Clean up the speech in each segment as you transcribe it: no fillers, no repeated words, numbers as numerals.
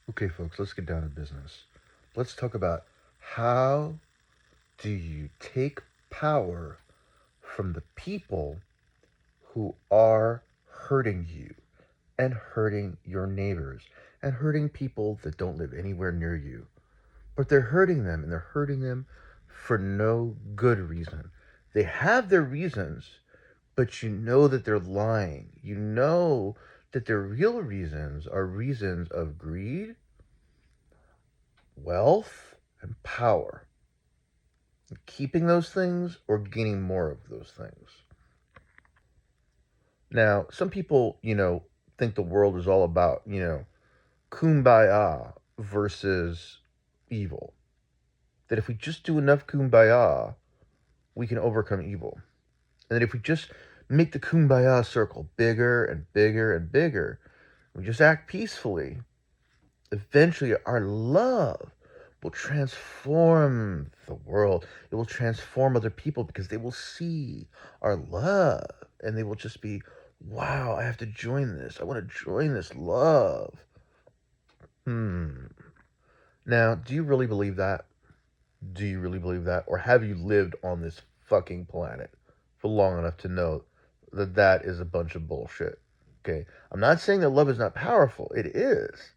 Okay, folks, let's get down to business. Let's talk about how do you take power from the people who are hurting you and hurting your neighbors and hurting people that don't live anywhere near you. But they're hurting them and they're hurting them for no good reason. They have their reasons, but you know that they're lying. You know that their real reasons are reasons of greed, wealth, and power. Keeping those things or gaining more of those things. Now, some people, think the world is all about, kumbaya versus evil. That if we just do enough kumbaya, we can overcome evil. And that if we just make the kumbaya circle bigger and bigger and bigger, we just act peacefully, eventually our love will transform the world. It will transform other people because they will see our love and they will just be, wow, I have to join this. I want to join this love. Hmm. Now, do you really believe that? Do you really believe that? Or have you lived on this fucking planet for long enough to know that that is a bunch of bullshit? Okay. I'm not saying that love is not powerful. It is.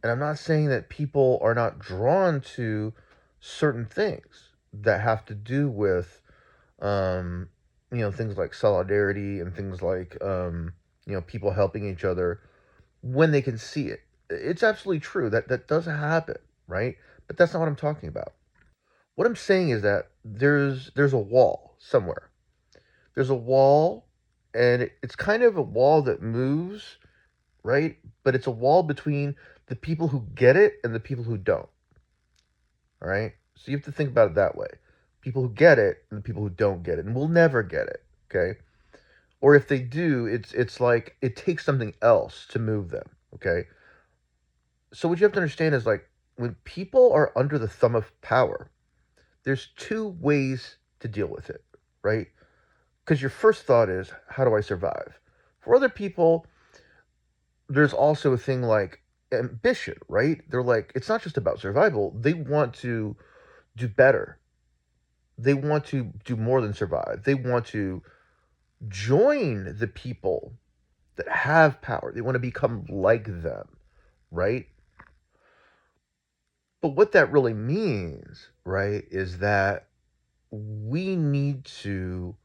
And I'm not saying that people are not drawn to certain things that have to do with, um, things like solidarity and things like, people helping each other when they can see it. It's absolutely true that that does happen, right? But that's not what I'm talking about. What I'm saying is that there's a wall somewhere. There's a wall, and it's kind of a wall that moves, right? But it's a wall between the people who get it and the people who don't. All right. So you have to think about it that way. People who get it and the people who don't get it, and will never get it. Okay. Or if they do, it's like it takes something else to move them. Okay. So what you have to understand is like when people are under the thumb of power, there's two ways to deal with it, right? Because your first thought is, how do I survive? For other people, there's also a thing like ambition, right? They're like, it's not just about survival. They want to do better. They want to do more than survive. They want to join the people that have power. They want to become like them, right? But what that really means, right, is that we need to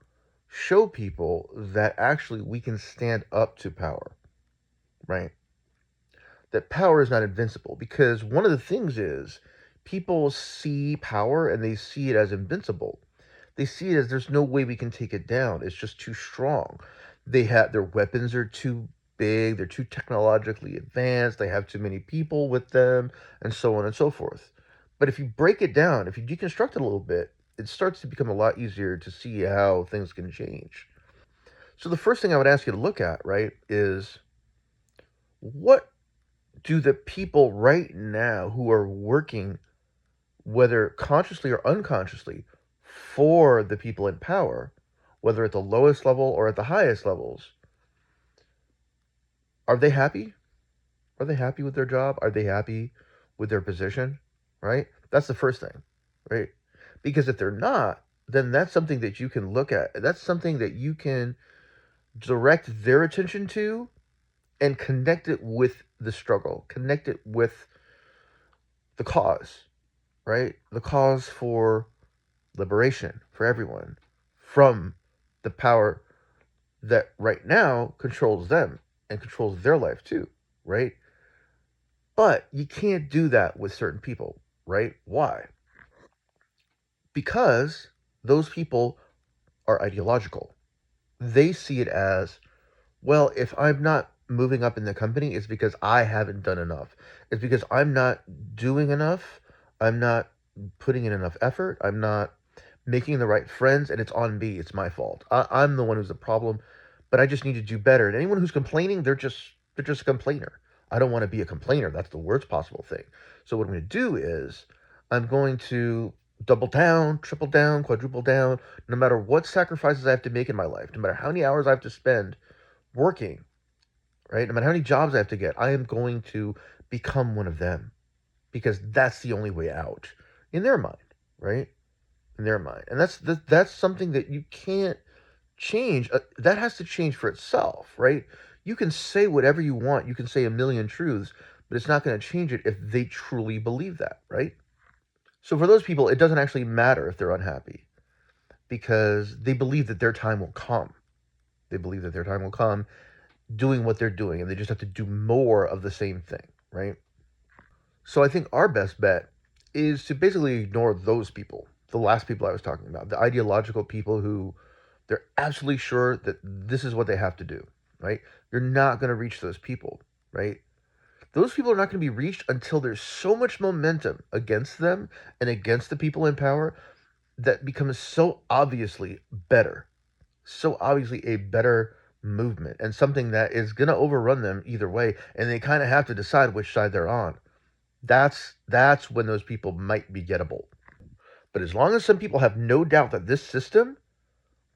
show people that actually we can stand up to power, right? That power is not invincible because one of the things is people see power and they see it as invincible. They see it as there's no way we can take it down. It's just too strong. They have their weapons are too big, they're too technologically advanced, they have too many people with them, and so on and so forth. But if you break it down, if you deconstruct it a little bit, it starts to become a lot easier to see how things can change. So the first thing I would ask you to look at, right, is what do the people right now who are working, whether consciously or unconsciously, for the people in power, whether at the lowest level or at the highest levels, are they happy? Are they happy with their job? Are they happy with their position? Right? That's the first thing, right? Because if they're not, then that's something that you can look at. That's something that you can direct their attention to and connect it with the struggle, connect it with the cause, right? The cause for liberation for everyone from the power that right now controls them and controls their life too, right? But you can't do that with certain people, right? Why? Because those people are ideological. They see it as, well, if I'm not moving up in the company, it's because I haven't done enough. It's because I'm not doing enough. I'm not putting in enough effort. I'm not making the right friends, and it's on me. It's my fault. I'm the one who's the problem, but I just need to do better. And anyone who's complaining, they're just a complainer. I don't want to be a complainer. That's the worst possible thing. So what I'm going to do is I'm going to double down, triple down, quadruple down, no matter what sacrifices I have to make in my life, no matter how many hours I have to spend working, right? No matter how many jobs I have to get, I am going to become one of them, because that's the only way out in their mind, right? In their mind. And that's something that you can't change. That has to change for itself, right? You can say whatever you want, you can say a million truths, but it's not going to change it if they truly believe that, right? So for those people, it doesn't actually matter if they're unhappy, because they believe that their time will come. They believe that their time will come doing what they're doing, and they just have to do more of the same thing, right? So I think our best bet is to basically ignore those people, the last people I was talking about, the ideological people who they're absolutely sure that this is what they have to do, right? You're not going to reach those people, right? Those people are not going to be reached until there's so much momentum against them and against the people in power that becomes so obviously better, so obviously a better movement and something that is going to overrun them either way, and they kind of have to decide which side they're on. That's when those people might be gettable. But as long as some people have no doubt that this system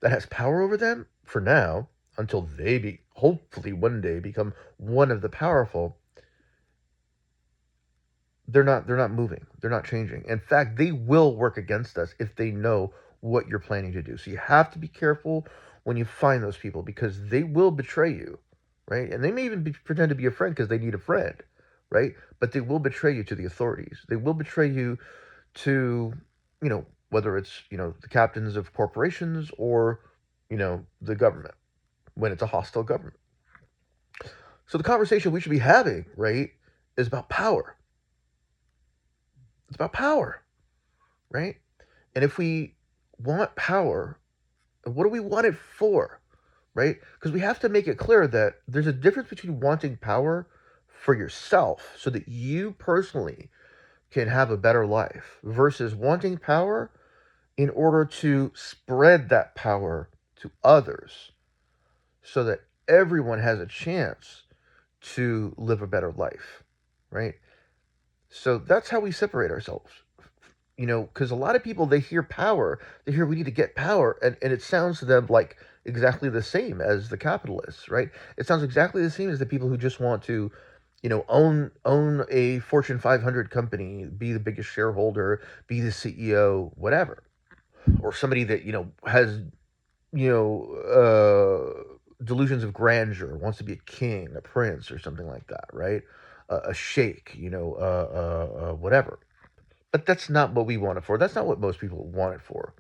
that has power over them, for now, until they be hopefully one day become one of the powerful, they're not moving. They're not changing. In fact, they will work against us if they know what you're planning to do. So you have to be careful when you find those people, because they will betray you, right? And they may even pretend to be a friend because they need a friend, right? But they will betray you to the authorities. They will betray you to, whether it's, the captains of corporations or, the government, when it's a hostile government. So the conversation we should be having, right, is about power. It's about power, right? And if we want power, what do we want it for, right? Because we have to make it clear that there's a difference between wanting power for yourself so that you personally can have a better life versus wanting power in order to spread that power to others so that everyone has a chance to live a better life, right? So that's how we separate ourselves. Because a lot of people, they hear power, they hear we need to get power, and it sounds to them like exactly the same as the capitalists, right? It sounds exactly the same as the people who just want to, own a Fortune 500 company, be the biggest shareholder, be the CEO, whatever, or somebody that has delusions of grandeur, wants to be a king, a prince, or something like that, right? A sheikh, whatever. But that's not what we want it for. That's not what most people want it for.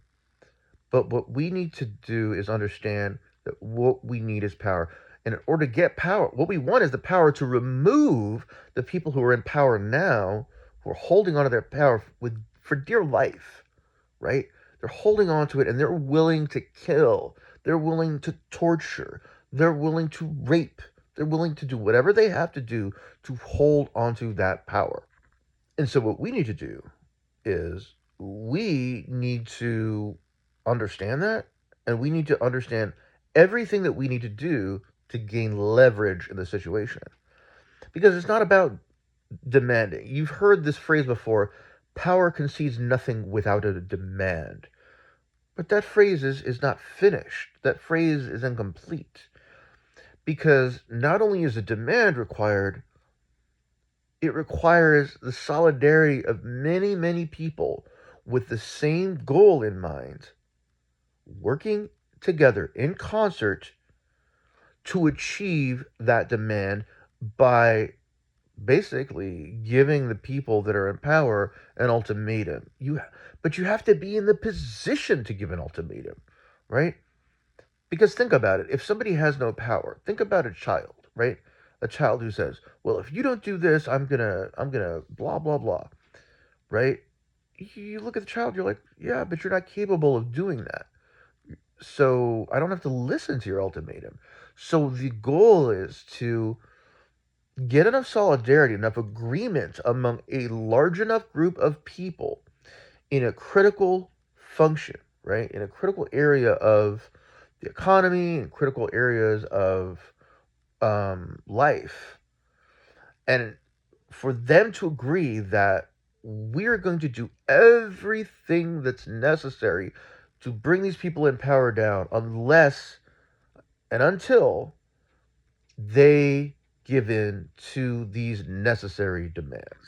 But what we need to do is understand that what we need is power. And in order to get power, what we want is the power to remove the people who are in power now, who are holding on to their power for dear life, right? They're holding on to it, and they're willing to kill. They're willing to torture. They're willing to rape. They're willing to do whatever they have to do to hold onto that power. And so what we need to do is we need to understand that, and we need to understand everything that we need to do to gain leverage in the situation. Because it's not about demanding. You've heard this phrase before: power concedes nothing without a demand. But that phrase is not finished. That phrase is incomplete. Because not only is a demand required, it requires the solidarity of many, many people with the same goal in mind, working together in concert to achieve that demand by basically giving the people that are in power an ultimatum. But you have to be in the position to give an ultimatum, right? Because think about it. If somebody has no power, think about a child, right? A child who says, "Well, if you don't do this, I'm gonna blah blah blah," right? You look at the child, you're like, "Yeah, but you're not capable of doing that. So I don't have to listen to your ultimatum." So the goal is to get enough solidarity, enough agreement among a large enough group of people in a critical function, right? In a critical area of the economy, in critical areas of life, and for them to agree that we're going to do everything that's necessary to bring these people in power down unless and until they give in to these necessary demands.